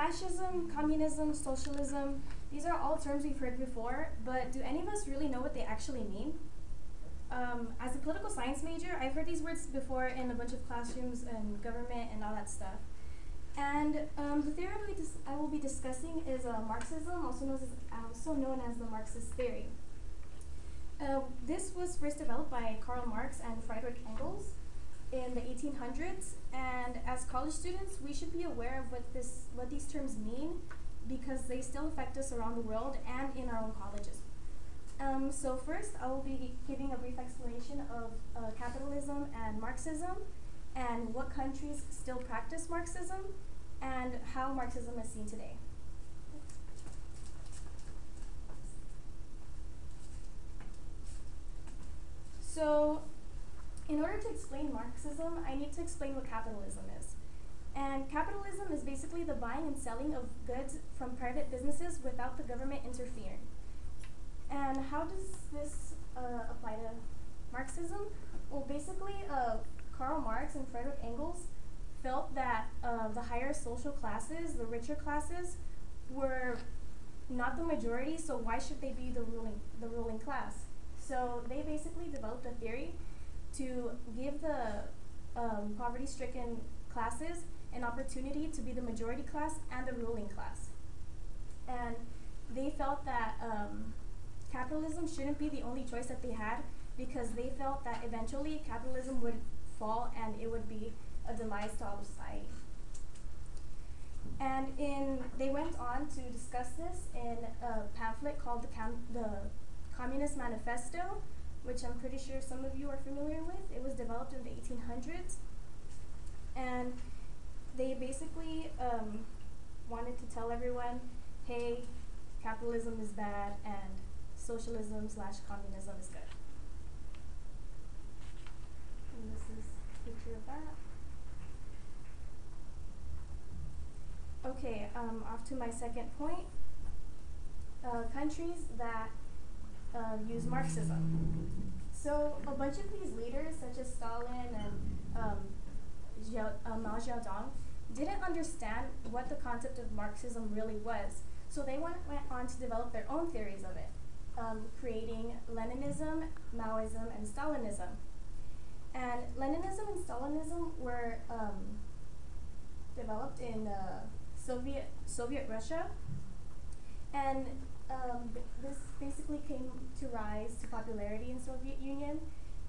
Fascism, communism, socialism, these are all terms we've heard before, but do any of us really know what they actually mean? As a political science major, I've heard these words before in a bunch of classrooms and government and all that stuff. And the theory I will be discussing is Marxism, also known as the Marxist theory. This was first developed by Karl Marx and Friedrich Engels in the 1800s, and as college students, we should be aware of what these terms mean, because they still affect us around the world and in our own colleges. So first, I will be giving a brief explanation of capitalism and Marxism, and what countries still practice Marxism, and how Marxism is seen today. So, in order to explain Marxism, I need to explain what capitalism is. And capitalism is basically the buying and selling of goods from private businesses without the government interfering. And how does this apply to Marxism? Well, basically, Karl Marx and Friedrich Engels felt that the higher social classes, the richer classes, were not the majority, so why should they be the ruling class? So they basically developed a theory to give the poverty-stricken classes an opportunity to be the majority class and the ruling class. And they felt that capitalism shouldn't be the only choice that they had, because they felt that eventually capitalism would fall and it would be a demise to all of society. And they went on to discuss this in a pamphlet called the Communist Manifesto, which I'm pretty sure some of you are familiar with. It was developed in the 1800s. And they basically wanted to tell everyone, hey, capitalism is bad and socialism/communism is good. And this is a picture of that. Okay, off to my second point. Countries that use Marxism. So a bunch of these leaders, such as Stalin and Mao Zedong, didn't understand what the concept of Marxism really was. So they went on to develop their own theories of it, creating Leninism, Maoism, and Stalinism. And Leninism and Stalinism were developed in Soviet Russia, and this basically came to rise to popularity in Soviet Union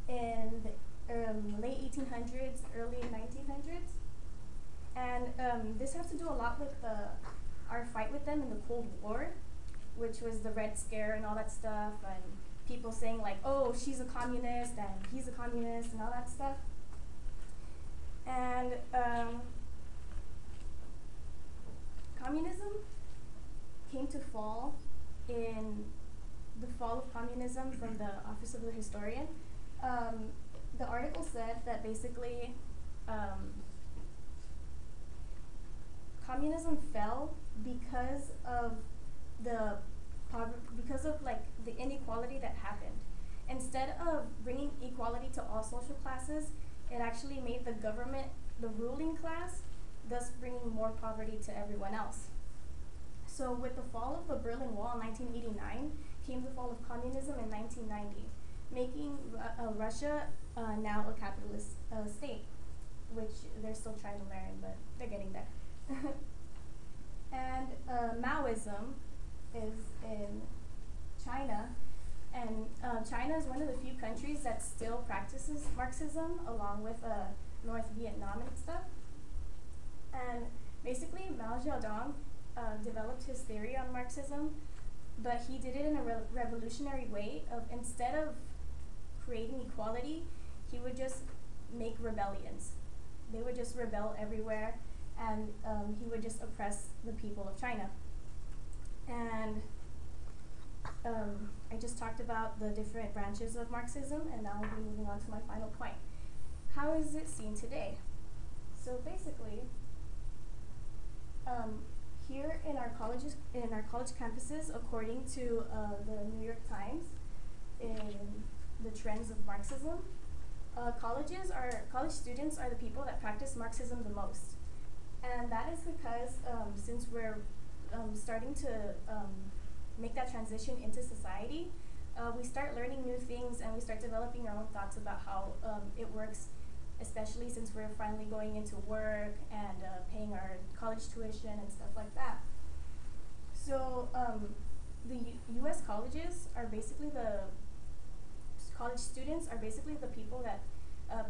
in the late 1800s, early 1900s. And this has to do a lot with our fight with them in the Cold War, which was the Red Scare and all that stuff, and people saying like, oh, she's a communist and he's a communist and all that stuff. And communism came to fall in the fall of communism from the Office of the Historian. The article said that basically communism fell because of the inequality that happened. Instead of bringing equality to all social classes, it actually made the government the ruling class, thus bringing more poverty to everyone else. So with the fall of the Berlin Wall in 1989 came the fall of communism in 1990, making Russia now a capitalist state, which they're still trying to learn, but they're getting there. And Maoism is in China, and China is one of the few countries that still practices Marxism, along with North Vietnam and stuff. And basically, Mao Zedong developed his theory on Marxism, but he did it in a revolutionary way. Instead of creating equality, he would just make rebellions. They would just rebel everywhere, and he would just oppress the people of China. And I just talked about the different branches of Marxism, and now I'll be moving on to my final point. How is it seen today? So basically, here in our college campuses, according to the New York Times, in the trends of Marxism, college students are the people that practice Marxism the most. And that is because since we're starting to make that transition into society, we start learning new things and we start developing our own thoughts about how it works, especially since we're finally going into work and paying our college tuition and stuff like that. So the U.S. colleges are basically college students are basically the people that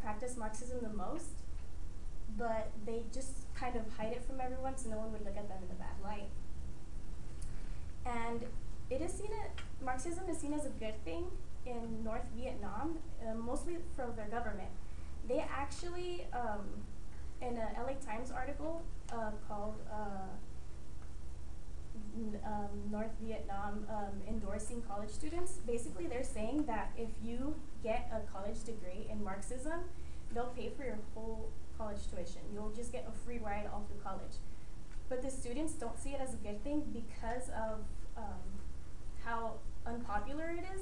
practice Marxism the most, but they just kind of hide it from everyone so no one would look at them in a bad light. And Marxism is seen as a good thing in North Vietnam, mostly from their government. They actually, in a LA Times article called North Vietnam endorsing college students, basically they're saying that if you get a college degree in Marxism, they'll pay for your whole college tuition. You'll just get a free ride all through college. But the students don't see it as a good thing because of how unpopular it is,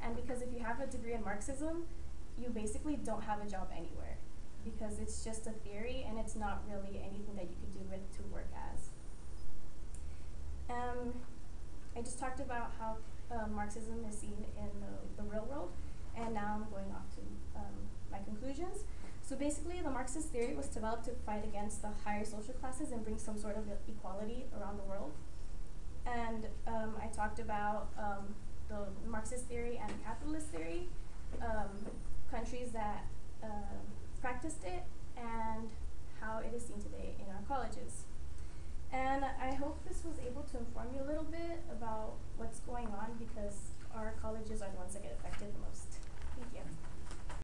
and because if you have a degree in Marxism, you basically don't have a job anywhere because it's just a theory and it's not really anything that you could do with to work as. I just talked about how Marxism is seen in the real world, and now I'm going off to my conclusions. So basically, the Marxist theory was developed to fight against the higher social classes and bring some sort of equality around the world. And I talked about the Marxist theory and capitalist theory, countries that practiced it, and how it is seen today in our colleges. And I hope this was able to inform you a little bit about what's going on because our colleges are the ones that get affected the most. Thank you.